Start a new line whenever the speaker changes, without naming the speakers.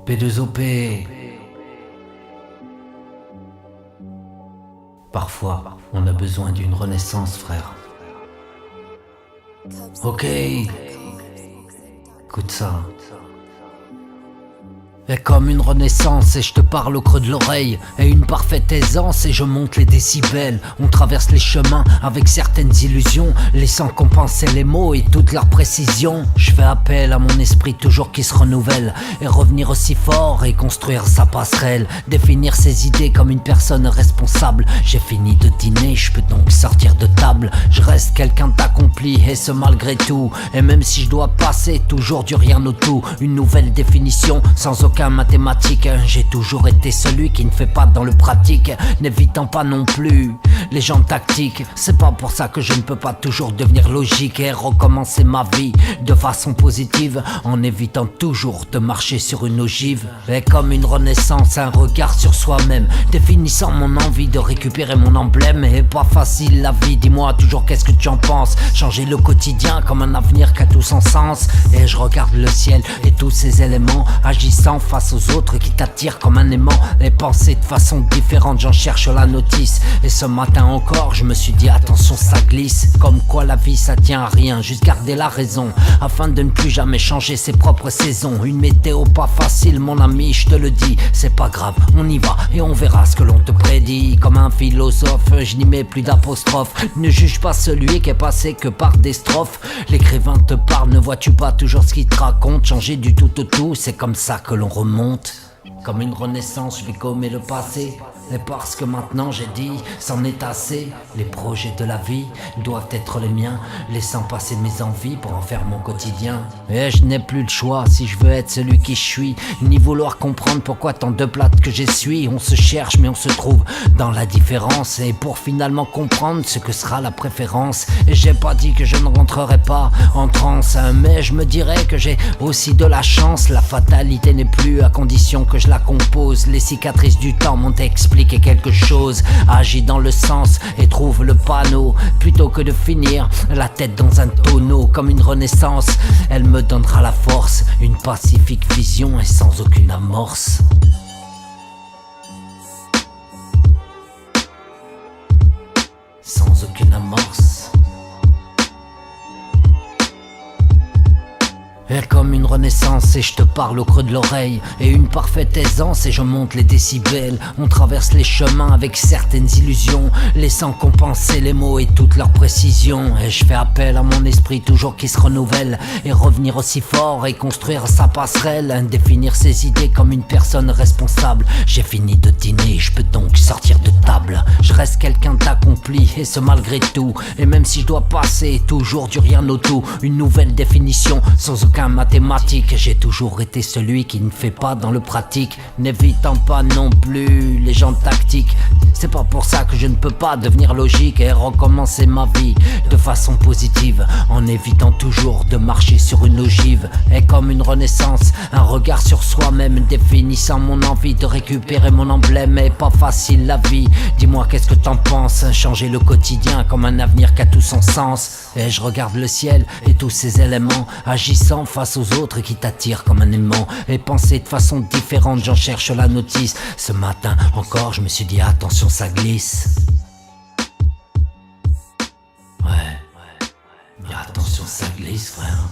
P2OP. Parfois, on a besoin d'une renaissance, frère. Ok, écoute ça. Et comme une renaissance, et je te parle au creux de l'oreille, et une parfaite aisance, et je monte les décibels. On traverse les chemins avec certaines illusions, laissant compenser les mots et toute leur précision. Je fais appel à mon esprit toujours qui se renouvelle, et revenir aussi fort et construire sa passerelle. Définir ses idées comme une personne responsable. J'ai fini de dîner, je peux donc sortir de table. Je reste quelqu'un d'accompli, et ce malgré tout. Et même si je dois passer toujours du rien au tout, une nouvelle définition sans aucun mathématique. J'ai toujours été celui qui ne fait pas dans le pratique, n'évitant pas non plus les gens tactiques. C'est pas pour ça que je ne peux pas toujours devenir logique et recommencer ma vie de façon positive, en évitant toujours de marcher sur une ogive. Et comme une renaissance, un regard sur soi-même, définissant mon envie de récupérer mon emblème. Et pas facile la vie, dis-moi toujours qu'est-ce que tu en penses. Changer le quotidien comme un avenir qui a tout son sens. Et je regarde le ciel et tous ces éléments, agissant face aux autres qui t'attirent comme un aimant. Et penser de façon différente, j'en cherche la notice. Et ce matin encore, je me suis dit attention ça glisse. Comme quoi la vie ça tient à rien, juste garder la raison, afin de ne plus jamais changer ses propres saisons. Une météo pas facile mon ami, je te le dis. C'est pas grave, on y va et on verra ce que l'on te prédit. Comme un philosophe, je n'y mets plus d'apostrophe. Ne juge pas celui qui est passé que par des strophes. L'écrivain te parle, ne vois-tu pas toujours ce qu'il te raconte. Changer du tout au tout, c'est comme ça que l'on remonte. Comme une renaissance, je vais gommer le passé. Et parce que maintenant j'ai dit, c'en est assez. Les projets de la vie doivent être les miens, laissant passer mes envies pour en faire mon quotidien. Et je n'ai plus le choix si je veux être celui qui je suis, ni vouloir comprendre pourquoi tant de plates que j'essuie. On se cherche mais on se trouve dans la différence, et pour finalement comprendre ce que sera la préférence. Et j'ai pas dit que je ne rentrerai pas en transe, mais je me dirais que j'ai aussi de la chance. La fatalité n'est plus à condition que je la compose. Les cicatrices du temps m'ont expliqué quelque chose. Agis dans le sens et trouve le panneau, plutôt que de finir la tête dans un tonneau. Comme une renaissance, elle me donnera la force, une pacifique vision et sans aucune amorce. Sans aucune amorce. Et comme une renaissance, et je te parle au creux de l'oreille, et une parfaite aisance, et je monte les décibels. On traverse les chemins avec certaines illusions, laissant compenser les mots et toute leur précision. Et je fais appel à mon esprit toujours qui se renouvelle, et revenir aussi fort et construire sa passerelle. Définir ses idées comme une personne responsable. J'ai fini de dîner, je peux donc sortir de table. Je reste quelqu'un d'accompli, et ce malgré tout. Et même si je dois passer toujours du rien au tout, une nouvelle définition sans aucun mathématique. J'ai toujours été celui qui ne fait pas dans le pratique, n'évitant pas non plus les gens tactiques. C'est pas pour ça que je ne peux pas devenir logique et recommencer ma vie de façon positive, en évitant toujours de marcher sur une ogive. Et comme une renaissance, un regard sur soi-même, définissant mon envie de récupérer mon emblème. Et pas facile la vie, dis-moi qu'est-ce que t'en penses. Changer le quotidien comme un avenir qui a tout son sens. Et je regarde le ciel et tous ces éléments, agissant face aux autres qui t'attirent comme un aimant. Et penser de façon différente, j'en cherche la notice. Ce matin encore, je me suis dit attention ça glisse. Ouais, attention ça glisse frère.